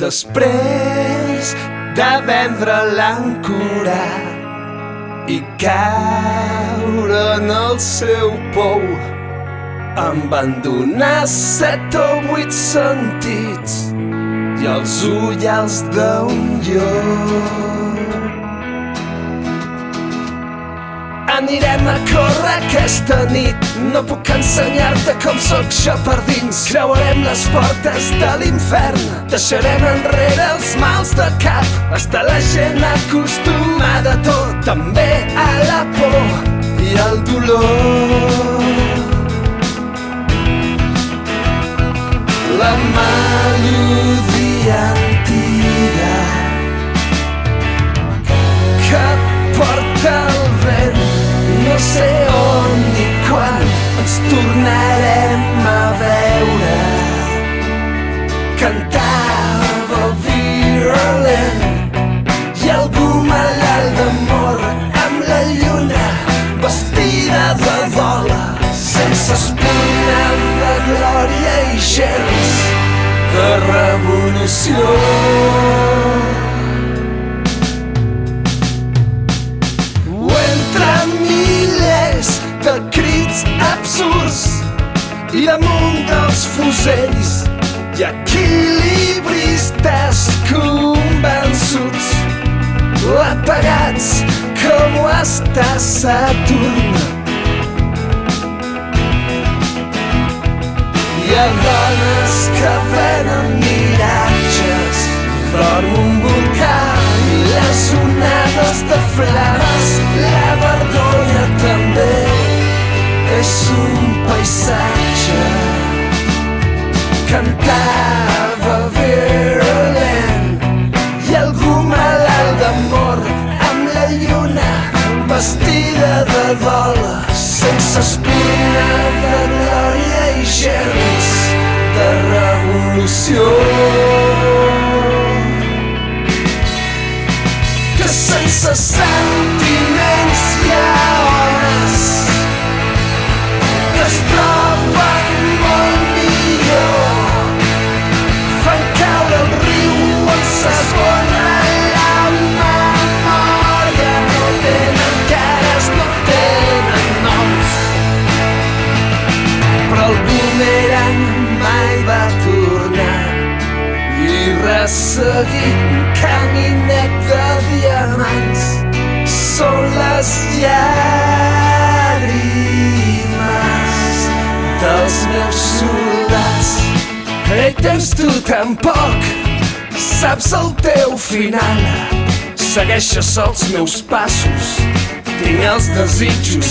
Després de vendre l'àncora i caure en el seu pou, em van donar 7 o 8 sentits i els ullals d'un llop. Anirem a córrer aquesta nit, no puc ensenyar-te com sóc jo per dins. Creuarem les portes de l'infern, deixarem enrere els mals de cap. Està la gent acostumada a tot, també a la por i al dolor. La melodia antiga que porta el vent, no sé on ni quan ens tornarem a veure. Cantava Vera Lynn i algú malalt d'amor amb la lluna vestida de dol, sense espurna de glòria i gens de revolució. De crits absurds i damunt dels fusells i equilibristes convençuts, apagats com ho està Saturn. Hi ha dones que venen miratges, dorm un volcà i les onades de flames, la vergonya també és un paisatge. Cantava Vera Lynn i algú malalt d'amor amb la lluna vestida de dol, sense espurna de glòria i gens de revolució. Que sense sentiments hi ha homes que es troben molt millor, fan caure el riu on s'esborra la memòria. No tenen cares, no tenen noms, però el boomerang mai va tornar i resseguir un caminet de diamants són les llàgrimes dels meus soldats. Ei, temps tu tampoc saps el teu final, segueixes els meus passos, tinc els desitjos